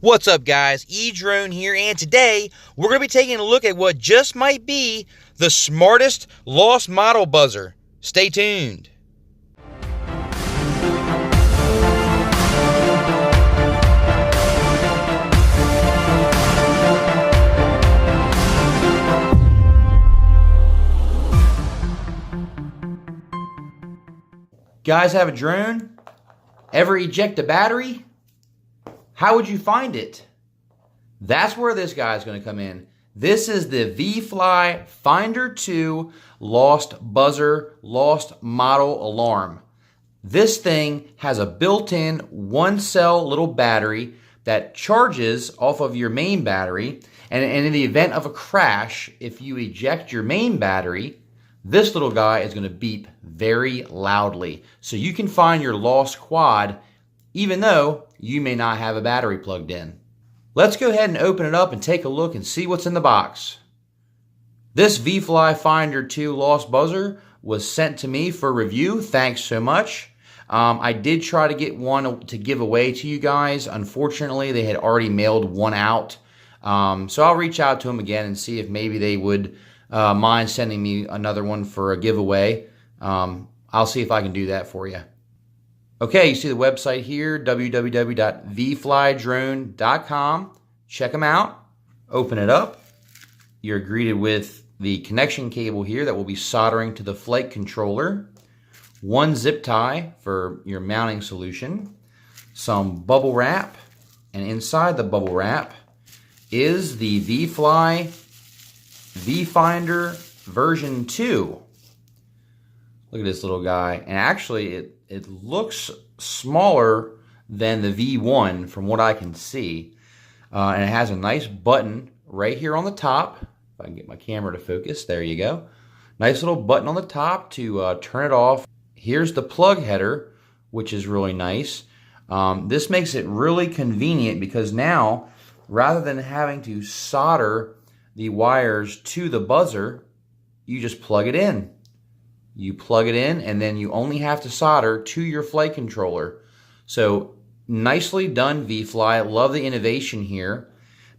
What's up, guys? Edrone here, and today we're going to be taking a look at what just might be the smartest lost model buzzer. Stay tuned. Guys, have a drone? Ever eject a battery? How would you find it? That's where this guy is going to come in. This is the V-Fly Finder 2 Lost Buzzer Lost Model Alarm. This thing has a built-in one-cell little battery that charges off of your main battery, and in the event of a crash, if you eject your main battery, this little guy is going to beep very loudly. So you can find your lost quad even though you may not have a battery plugged in. Let's go ahead and open it up and take a look and see what's in the box. This V-Fly Finder 2 Lost Buzzer was sent to me for review. Thanks so much. I did try to get one to give away to you guys. Unfortunately, they had already mailed one out. So I'll reach out to them again and see if maybe they would mind sending me another one for a giveaway. I'll see if I can do that for you. Okay, you see the website here, www.vflydrone.com. Check them out. Open it up. You're greeted with the connection cable here that will be soldering to the flight controller. One zip tie for your mounting solution. Some bubble wrap. And inside the bubble wrap is the V-Fly V-Finder version 2. Look at this little guy. And actually, it looks smaller than the V1 from what I can see. And it has a nice button right here on the top. If I can get my camera to focus, there you go. Nice little button on the top to turn it off. Here's the plug header, which is really nice. This makes it really convenient because now, rather than having to solder the wires to the buzzer, you just plug it in. You plug it in, and then you only have to solder to your flight controller. So nicely done, V-Fly. Love the innovation here.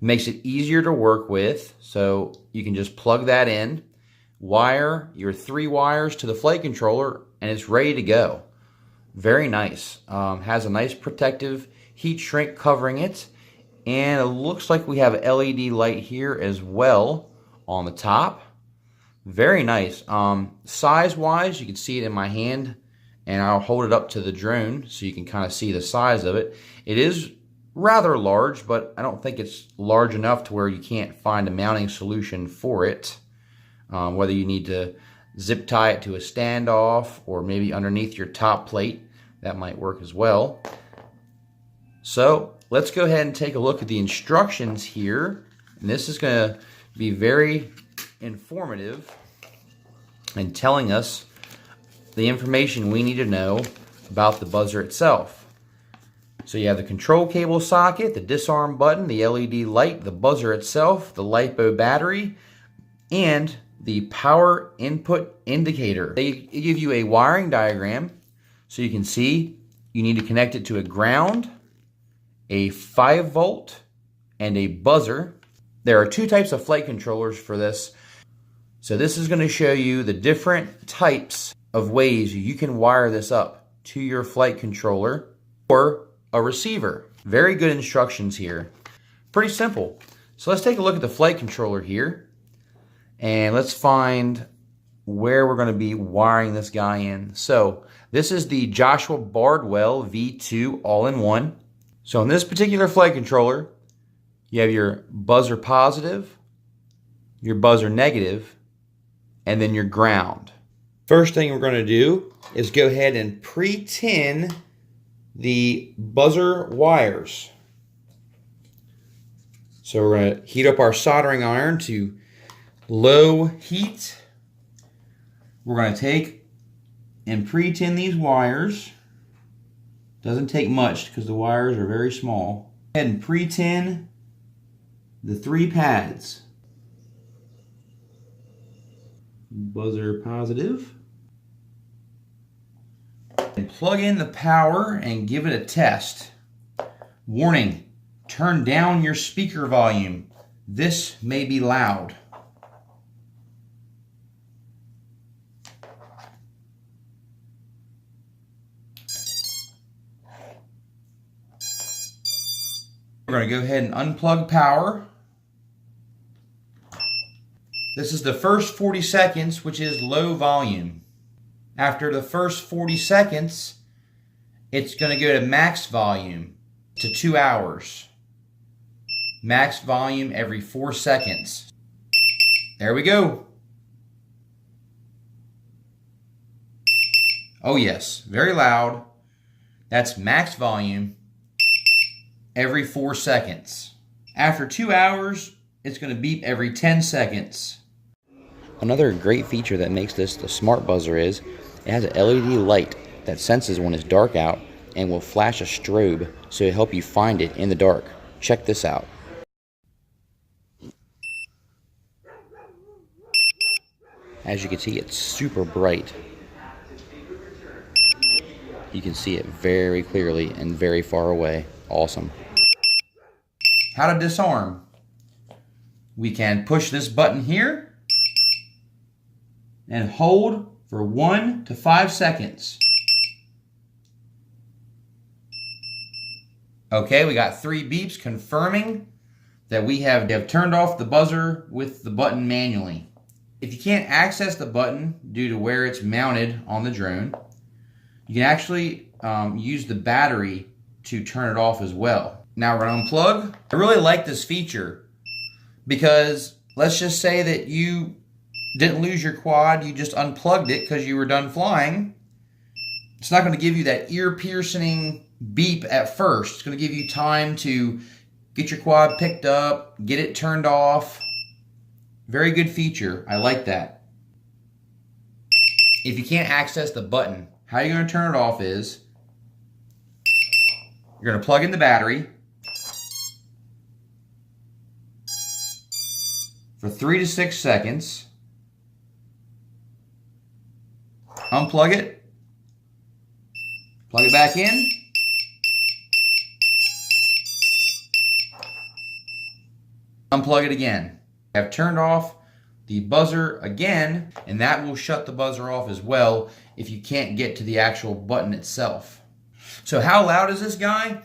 Makes it easier to work with. So you can just plug that in, wire your 3 wires to the flight controller, and it's ready to go. Very nice. Has a nice protective heat shrink covering it. And it looks like we have an LED light here as well on the top. Very nice. Size-wise, you can see it in my hand, and I'll hold it up to the drone so you can kind of see the size of it. It is rather large, but I don't think it's large enough to where you can't find a mounting solution for it. Whether you need to zip tie it to a standoff or maybe underneath your top plate, that might work as well. So let's go ahead and take a look at the instructions here. And this is going to be very informative and telling us the information we need to know about the buzzer itself. So you have the control cable socket, the disarm button, the LED light, the buzzer itself, the LiPo battery, and the power input indicator. They give you a wiring diagram so you can see you need to connect it to a ground, a 5 volt, and a buzzer. There are 2 types of flight controllers for this. So this is going to show you the different types of ways you can wire this up to your flight controller or a receiver. Very good instructions here. Pretty simple. So let's take a look at the flight controller here. And let's find where we're going to be wiring this guy in. So this is the Joshua Bardwell V2 all-in-one. So in this particular flight controller, you have your buzzer positive, your buzzer negative, and then your ground. First thing we're going to do is go ahead and pre-tin the buzzer wires. So we're going to heat up our soldering iron to low heat. We're going to take and pre-tin these wires. Doesn't take much because the wires are very small. Go ahead and pre-tin the 3 pads. Buzzer positive. And plug in the power and give it a test. Warning, turn down your speaker volume. This may be loud. We're going to go ahead and unplug power. This is the first 40 seconds, which is low volume. After the first 40 seconds, it's going to go to max volume to 2 hours. Max volume every 4 seconds. There we go. Oh yes, very loud. That's max volume every 4 seconds. After 2 hours, it's going to beep every 10 seconds. Another great feature that makes this the smart buzzer is it has an LED light that senses when it's dark out and will flash a strobe so it'll help you find it in the dark. Check this out. As you can see, it's super bright. You can see it very clearly and very far away. Awesome. How to disarm. We can push this button here and hold for 1 to 5 seconds. Okay, we got 3 beeps confirming that we have turned off the buzzer with the button manually. If you can't access the button due to where it's mounted on the drone, you can actually use the battery to turn it off as well. Now we're going to unplug. I really like this feature because let's just say that you didn't lose your quad, you just unplugged it because you were done flying. It's not going to give you that ear-piercing beep at first. It's going to give you time to get your quad picked up, get it turned off. Very good feature. I like that. If you can't access the button, how you're going to turn it off is you're going to plug in the battery for 3 to 6 seconds. Unplug it. Plug it back in. Unplug it again. I've turned off the buzzer again, and that will shut the buzzer off as well if you can't get to the actual button itself. So how loud is this guy?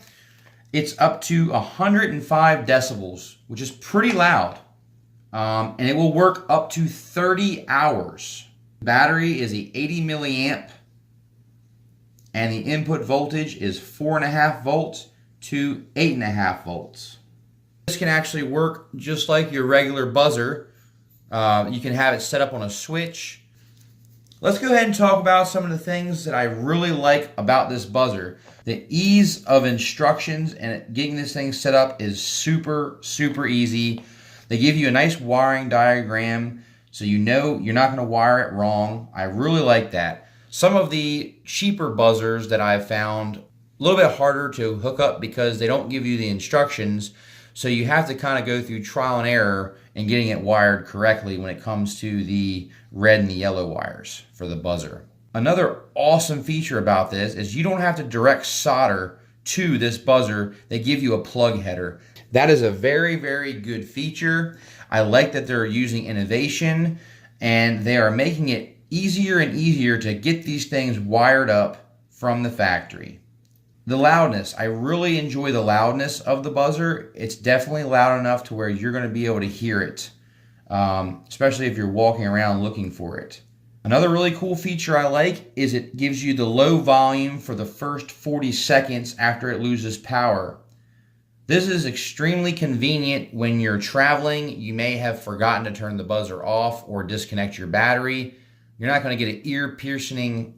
It's up to 105 decibels, which is pretty loud. And it will work up to 30 hours. Battery is the 80 milliamp, and the input voltage is 4.5 volts to 8.5 volts. This can actually work just like your regular buzzer. You can have it set up on a switch. Let's go ahead and talk about some of the things that I really like about this buzzer. The ease of instructions and getting this thing set up is super easy. They give you a nice wiring diagram so you know you're not going to wire it wrong. I really like that. Some of the cheaper buzzers that I've found a little bit harder to hook up because they don't give you the instructions. So you have to kind of go through trial and error in getting it wired correctly when it comes to the red and the yellow wires for the buzzer. Another awesome feature about this is you don't have to direct solder to this buzzer. They give you a plug header. That is a very good feature. I like that they're using innovation and they are making it easier and easier to get these things wired up from the factory. The loudness, I really enjoy the loudness of the buzzer. It's definitely loud enough to where you're going to be able to hear it, especially if you're walking around looking for it. Another really cool feature I like is it gives you the low volume for the first 40 seconds after it loses power. This is extremely convenient when you're traveling. You may have forgotten to turn the buzzer off or disconnect your battery. You're not going to get an ear-piercing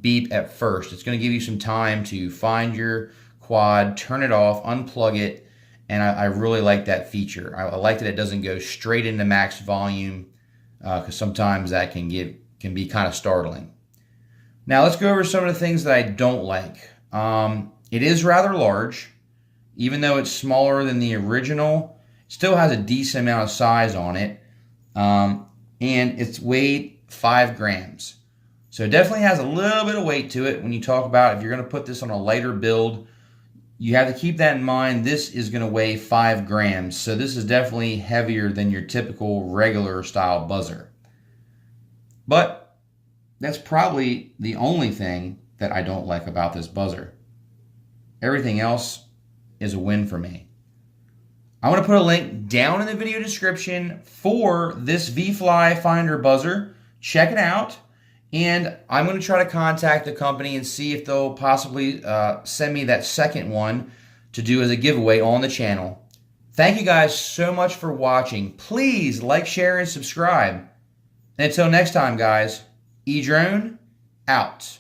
beep at first. It's going to give you some time to find your quad, turn it off, unplug it, and I really like that feature. I like that it doesn't go straight into max volume because sometimes that can be kind of startling. Now let's go over some of the things that I don't like. It is rather large. Even though it's smaller than the original, it still has a decent amount of size on it, and it's weighed 5 grams. So it definitely has a little bit of weight to it when you talk about if you're going to put this on a lighter build, you have to keep that in mind. This is going to weigh 5 grams, so this is definitely heavier than your typical regular style buzzer. But that's probably the only thing that I don't like about this buzzer. Everything else is a win for me. I want to put a link down in the video description for this V-Fly Finder buzzer. Check it out. And I'm going to try to contact the company and see if they'll possibly send me that second one to do as a giveaway on the channel. Thank you guys so much for watching. Please like, share, and subscribe. And until next time, guys, edrone out.